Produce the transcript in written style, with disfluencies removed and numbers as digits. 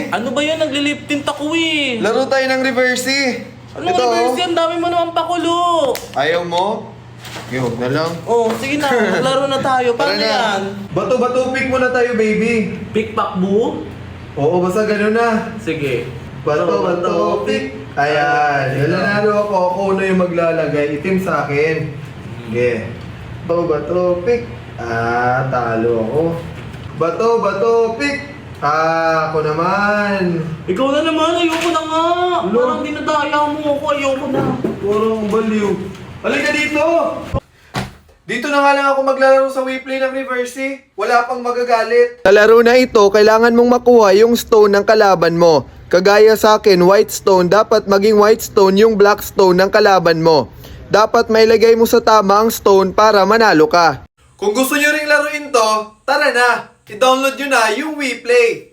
Ano ba yan? Nagli-lip tint ako eh. Laro tayo ng reverse. Anong reverse yan? Dami mo naman pakulo. Ayaw mo? Huwag na lang. Oh, sige na. Maglaro na tayo. Tara Paano na. yan? Bato-bato pick muna tayo, baby. Pick-pack bu? Oo, basta gano'n na. Sige. Bato-bato pick. Ayan. Nanalo ako. Ako na yung maglalagay. Itim sa akin. Sige. Bato-bato pick. Talo ako. Bato-bato pick. Ako naman. Ikaw na naman. Ayoko na nga. Ano? Parang dinadaya mo ako. Ayoko na. Parang baliw. Halika dito! Dito na nga lang ako maglalaro sa WePlay ng Reverse. Wala pang magagalit. Sa laro na ito, kailangan mong makuha yung stone ng kalaban mo. Kagaya sa akin, white stone, dapat maging white stone yung black stone ng kalaban mo. Dapat mailagay mo sa tama ang stone para manalo ka. Kung gusto nyo ring laruin to, tara na! I-download nyo na yung WePlay.